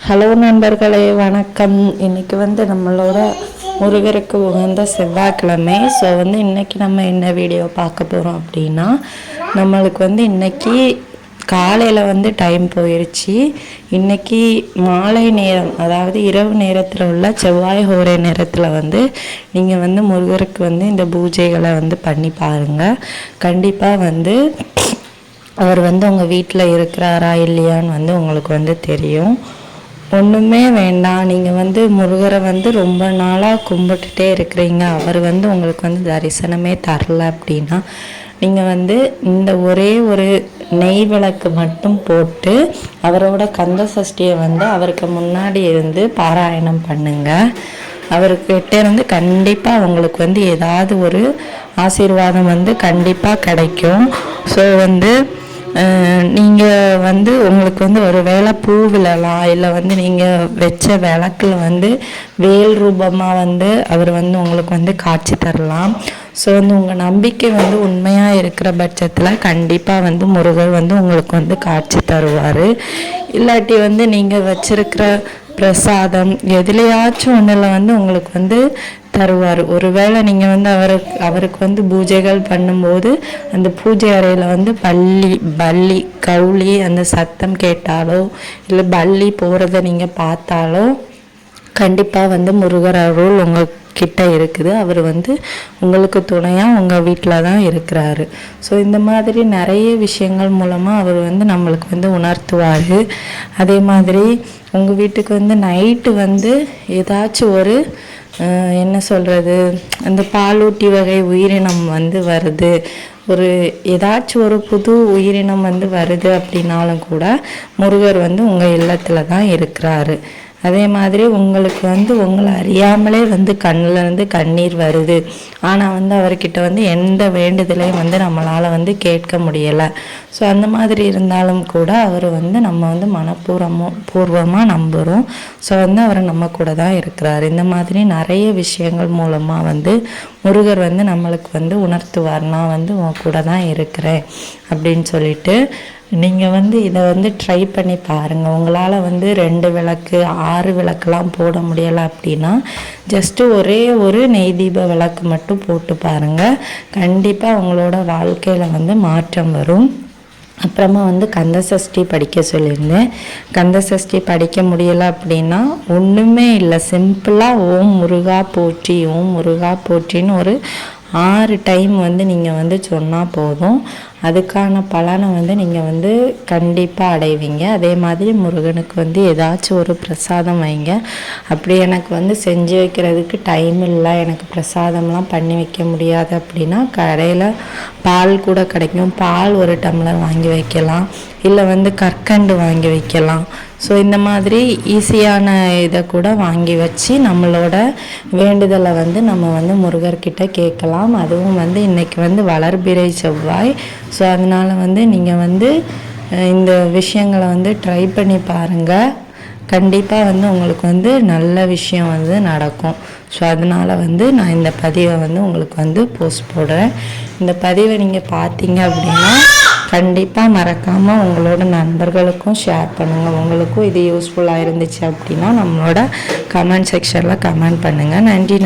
Hello நண்பர்களே, வணக்கம். இன்றைக்கி நம்மளோட முருகருக்கு உகந்த செவ்வாய்க்கிழமை. ஸோ இன்றைக்கி நம்ம என்ன வீடியோ பார்க்க போகிறோம் அப்படின்னா, நம்மளுக்கு இன்றைக்கி காலையில் டைம் போயிடுச்சு. இன்றைக்கி மாலை நேரம், அதாவது இரவு நேரத்தில் உள்ள செவ்வாய் ஹோரை நேரத்தில் நீங்கள் முருகருக்கு இந்த பூஜைகளை பண்ணி பாருங்கள். கண்டிப்பாக அவர் உங்கள் வீட்டில் இருக்கிறாரா இல்லையான்னு உங்களுக்கு தெரியும். ஒன்றுமே வேண்டாம், நீங்கள் முருகரை ரொம்ப நாளாக கும்பிட்டுட்டே இருக்கிறீங்க, அவர் உங்களுக்கு தரிசனமே தரல அப்படின்னா, நீங்கள் இந்த ஒரே ஒரு நெய் விளக்கு மட்டும் போட்டு அவரோட கந்த சஷ்டியை அவருக்கு முன்னாடி இருந்து பாராயணம் பண்ணுங்கள். அவர்கிட்ட இருந்து கண்டிப்பாக உங்களுக்கு ஏதாவது ஒரு ஆசீர்வாதம் கண்டிப்பாக கிடைக்கும். ஸோ நீங்கள் உங்களுக்கு ஒரு வேளை பூ விழலாம், இல்லை நீங்கள் வச்ச விளக்கில் வேல் ரூபமாக அவர் உங்களுக்கு காட்சி தரலாம். ஸோ உங்கள் நம்பிக்கை உண்மையாக இருக்கிற பட்சத்தில் கண்டிப்பாக முருகர் உங்களுக்கு காட்சி தருவார். இல்லாட்டி நீங்கள் வச்சிருக்கிற பிரசாதம் எதுலையாச்சும் ஒன்றில் உங்களுக்கு தருவார். ஒருவேளை நீங்கள் அவருக்கு பூஜைகள் பண்ணும்போது அந்த பூஜை அறையில் பல்லி கவுளி அந்த சத்தம் கேட்டாலோ, இல்லை பல்லி போகிறத நீங்கள் பார்த்தாலோ, கண்டிப்பாக முருகர் அருள் உங்கள் கிட்ட இருக்குது. அவர் உங்களுக்கு துணையாக உங்கள் வீட்டில் தான் இருக்கிறாரு. ஸோ இந்த மாதிரி நிறைய விஷயங்கள் மூலமாக அவர் நம்மளுக்கு உணர்த்துவார். அதே மாதிரி உங்கள் வீட்டுக்கு நைட்டு ஏதாச்சும் ஒரு என்ன சொல்கிறது, அந்த பாலூட்டி வகை உயிரினம் வருது, ஒரு ஏதாச்சும் ஒரு புது உயிரினம் வருது அப்படின்னாலும் கூட முருகர் உங்கள் இல்லத்தில் தான் இருக்கிறாரு. அதே மாதிரி உங்களுக்கு உங்களை அறியாமலே கண்ணிலேருந்து கண்ணீர் வருது, ஆனால் அவர்கிட்ட எந்த வேண்டுதலையும் நம்மளால் கேட்க முடியலை. ஸோ அந்த மாதிரி இருந்தாலும் கூட அவர் நம்ம பூர்வமாக நம்புகிறோம். ஸோ அவர் நம்ம கூட தான் இருக்கிறார். இந்த மாதிரி நிறைய விஷயங்கள் மூலமாக முருகர் நம்மளுக்கு உணர்த்துவார், நான் உன் கூட தான் இருக்கிறேன் அப்படின்னு சொல்லிட்டு. நீங்கள் இதை ட்ரை பண்ணி பாருங்கள். உங்களால் 2 விளக்கு 6 விளக்கெலாம் போட முடியலை அப்படின்னா ஜஸ்ட்டு ஒரே ஒரு நெய் தீப விளக்கு மட்டும் போட்டு பாருங்கள். கண்டிப்பாக உங்களோட வாழ்க்கையில் மாற்றம் வரும். அப்புறமா கந்த சஷ்டி படிக்க சொல்லியிருந்தேன். கந்த சஷ்டி படிக்க முடியலை அப்படின்னா ஒன்றுமே இல்லை, சிம்பிளாக ஓம் முருகா போற்றி, ஓம் முருகா போற்றின்னு ஒரு 6 டைம் நீங்கள் சொன்னால் போதும். அதுக்கான பலனை நீங்கள் கண்டிப்பாக அடைவீங்க. அதே மாதிரி முருகனுக்கு ஏதாச்சும் ஒரு பிரசாதம் வைங்க. அப்படி எனக்கு செஞ்சு வைக்கிறதுக்கு டைம் இல்லை, எனக்கு பிரசாதம்லாம் பண்ணி வைக்க முடியாது அப்படின்னா கடையில் பால் கூட கிடைக்கும், பால் ஒரு டம்ளர் வாங்கி வைக்கலாம், இல்லை கற்கண்டு வாங்கி வைக்கலாம். ஸோ இந்த மாதிரி ஈஸியான இதை கூட வாங்கி வச்சு நம்மளோட வேண்டுதலை நம்ம முருகர்கிட்ட கேட்கலாம். அதுவும் இன்றைக்கி வளர்பிறை செவ்வாய். ஸோ அதனால் நீங்கள் இந்த விஷயங்களை ட்ரை பண்ணி பாருங்கள். கண்டிப்பாக உங்களுக்கு நல்ல விஷயம் நடக்கும். ஸோ அதனால் நான் இந்த பதிவை உங்களுக்கு போஸ்ட் போடுறேன். இந்த பதிவை நீங்கள் பார்த்தீங்க அப்படின்னா கண்டிப்பாக மறக்காமல் உங்களோட நண்பர்களுக்கும் ஷேர் பண்ணுங்கள். உங்களுக்கும் இது யூஸ்ஃபுல்லாக இருந்துச்சு அப்படின்னா நம்மளோட கமெண்ட் செக்ஷனில் கமெண்ட் பண்ணுங்கள். நன்றி.